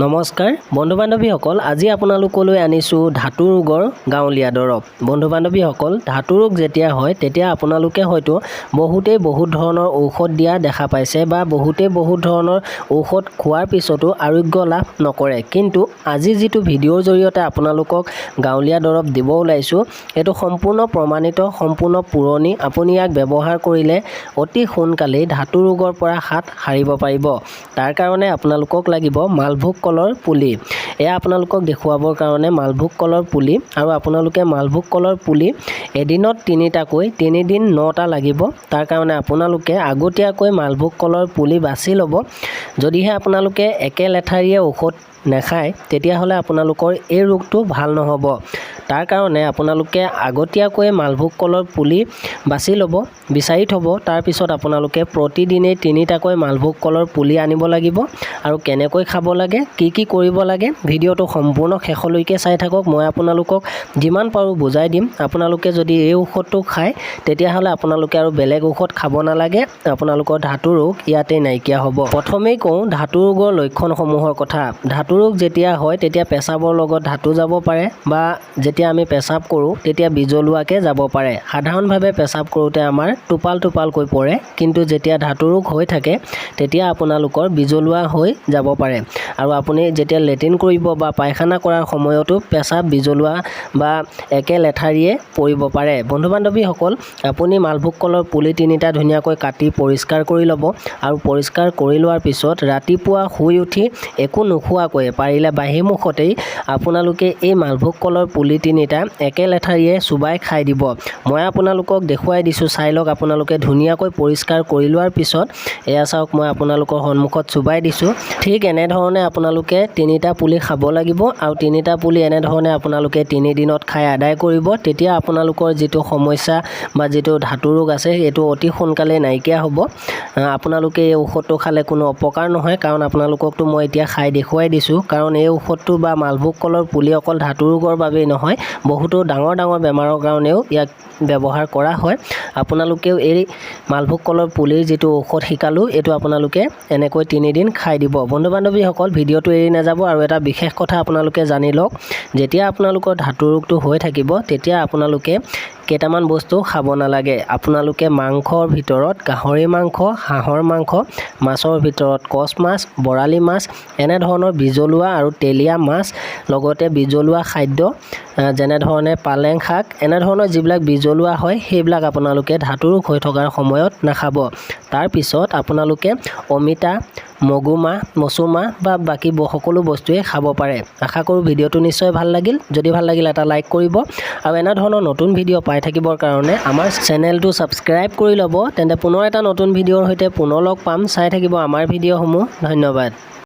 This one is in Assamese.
নমস্কাৰ বন্ধু বান্ধৱীসকল, আজি আপোনালোকলৈ আনিছোঁ ধাতু ৰোগৰ গাঁৱলীয়া দৰৱ। বন্ধু বান্ধৱীসকল, ধাতু ৰোগ যেতিয়া হয় তেতিয়া আপোনালোকে হয়তো বহুত ধৰণৰ ঔষধ দিয়া দেখা পাইছে বা বহুত ধৰণৰ ঔষধ খোৱাৰ পিছতো আৰোগ্য লাভ নকৰে। কিন্তু আজি যিটো ভিডিঅ'ৰ জৰিয়তে আপোনালোকক গাঁৱলীয়া দৰৱ দিব ওলাইছোঁ, এইটো সম্পূৰ্ণ প্ৰমাণিত, সম্পূৰ্ণ পুৰণি। আপুনি ইয়াক ব্যৱহাৰ কৰিলে অতি সোনকালেই ধাতু ৰোগৰ পৰা হাত সাৰিব পাৰিব। তাৰ কাৰণে আপোনালোকক লাগিব মালভোগ কলৰ পুলি। এয়া আপোনালোকক দেখুৱাবৰ কাৰণে মালভোগ কলৰ পুলি, আৰু আপোনালোকে মালভোগ কলৰ পুলি এদিনত 3টাকৈ, 3 দিন 9টা লাগিব। তাৰ কাৰণে আপোনালোকে আগতীয়াকৈ মালভোগ কলৰ পুলি বাছি ল'ব। যদিহে আপোনালোকে একে লেঠাৰিয়ে ঔষধ নেখায় তেতিয়াহ'লে আপোনালোকৰ এই ৰোগটো ভাল নহ'ব। তাৰ কাৰণে আপোনালোকে আগতীয়াকৈ মালভোগ কলৰ পুলি বাছি ল'ব, বিচাৰি থ'ব। তাৰপিছত আপোনালোকে প্ৰতিদিনেই 3টাকৈ মালভোগ কলৰ পুলি আনিব লাগিব। আৰু কেনেকৈ খাব লাগে, কি কৰিব লাগে, ভিডিঅ'টো সম্পূৰ্ণ শেষলৈকে চাই থাকক। মই আপোনালোকক যিমান পাৰোঁ বুজাই দিম। আপোনালোকে যদি এই ঔষধটো খায় তেতিয়াহ'লে আপোনালোকে আৰু বেলেগ ঔষধ খাব নালাগে। আপোনালোকৰ ধাতু ৰোগ ইয়াতেই নাইকিয়া হ'ব। প্ৰথমেই কওঁ ধাতু ৰোগৰ লক্ষণসমূহৰ কথা। ধাতু ৰোগ যেতিয়া হয় তেতিয়া পেচাবৰ লগত ধাতু যাব পাৰে, বা যেতিয়া আমি পেচাব কৰোঁ তেতিয়া বিজলুৱাকৈ যাব পাৰে। সাধাৰণভাৱে পেচাব কৰোঁতে আমাৰ টোপালকৈ পৰে, কিন্তু যেতিয়া ধাতু ৰোগ হৈ থাকে তেতিয়া আপোনালোকৰ বিজলুৱা হৈ যাব পাৰে। আৰু আপুনি যেতিয়া লেট্ৰিন কৰিব বা পায়খানা কৰাৰ সময়তো পেচাব বিজলুৱা বা একে লেঠাৰিয়ে পৰিব পাৰে। বন্ধু বান্ধৱীসকল, আপুনি মালভোগ কলৰ পুলি 3টা ধুনীয়াকৈ কাটি পৰিষ্কাৰ কৰি ল'ব। আৰু পৰিষ্কাৰ কৰি লোৱাৰ পিছত ৰাতিপুৱা শুই উঠি একো নোখোৱাকৈ, পাৰিলে বাহিৰমুখতেই আপোনালোকে এই মালভোগ কলৰ পুলি 3টা একে লেঠাৰিয়ে চুবাই খাই দিব। মই আপোনালোকক দেখুৱাই দিছোঁ, চাই লওক। আপোনালোকে ধুনীয়াকৈ পৰিষ্কাৰ কৰি লোৱাৰ পিছত এয়া চাওক, মই আপোনালোকৰ সন্মুখত চুবাই দিছোঁ। ঠিক এনেধৰণে আপোনালোকে 3টা পুলি খাব লাগিব। আৰু 3টা পুলি এনেধৰণে আপোনালোকে 3 দিনত খাই আদায় কৰিব। তেতিয়া আপোনালোকৰ যিটো সমস্যা বা যিটো ধাতু ৰোগ আছে এইটো অতি সোনকালে নাইকিয়া হ'ব। আপোনালোকে এই ঔষধটো খালে কোনো অপকাৰ নহয়, কাৰণ আপোনালোককতো মই এতিয়া খাই দেখুৱাই দিছোঁ। কাৰণ এই ঔষধটো বা মালভোগ কলৰ পুলি অকল ধাতু ৰোগৰ বাবেই নহয়, বহুতো ডাঙৰ বেমাৰৰ কাৰণেও ইয়াক ব্যৱহাৰ কৰা হয়। আপোনালোকেও এই মালভোগ কলৰ পুলিৰ যিটো ঔষধ শিকালোঁ এইটো আপোনালোকে এনেকৈ 3 দিন খাই দিব। বন্ধু বান্ধৱীসকল, ভিডিঅ'টো এৰি নাযাব। আৰু এটা বিশেষ কথা আপোনালোকে জানি লওক, যেতিয়া আপোনালোকৰ ধাতু ৰোগটো হৈ থাকিব তেতিয়া আপোনালোকে কেইটামান বস্তু খাব নালাগে। আপোনালোকে মাংসৰ ভিতৰত গাহৰি মাংস, হাঁহৰ মাংস, মাছৰ ভিতৰত কচ মাছ, বৰালি মাছ, এনেধৰণৰ বিজলুৱা আৰু তেলীয়া মাছ, লগতে বিজলুৱা খাদ্য যেনেধৰণে পালেং শাক, এনেধৰণৰ যিবিলাক বিজলুৱা হয় সেইবিলাক আপোনালোকে ধাতু ৰোগ হৈ থকাৰ সময়ত নাখাব। তাৰপিছত আপোনালোকে অমিতা, মগুমাহ, মচুমাহ বা বাকী সকলো বস্তুৱে খাব পাৰে। আশা কৰোঁ ভিডিঅ'টো নিশ্চয় ভাল লাগিল। যদি ভাল লাগিল এটা লাইক কৰিব, আৰু এনেধৰণৰ নতুন ভিডিঅ' পাই থাকিবৰ কাৰণে আমাৰ চেনেলটো ছাবস্ক্ৰাইব কৰি ল'ব। তেন্তে পুনৰ এটা নতুন ভিডিঅ'ৰ সৈতে পুনৰ লগ পাম। চাই থাকিব আমাৰ ভিডিঅ'সমূহ। ধন্যবাদ।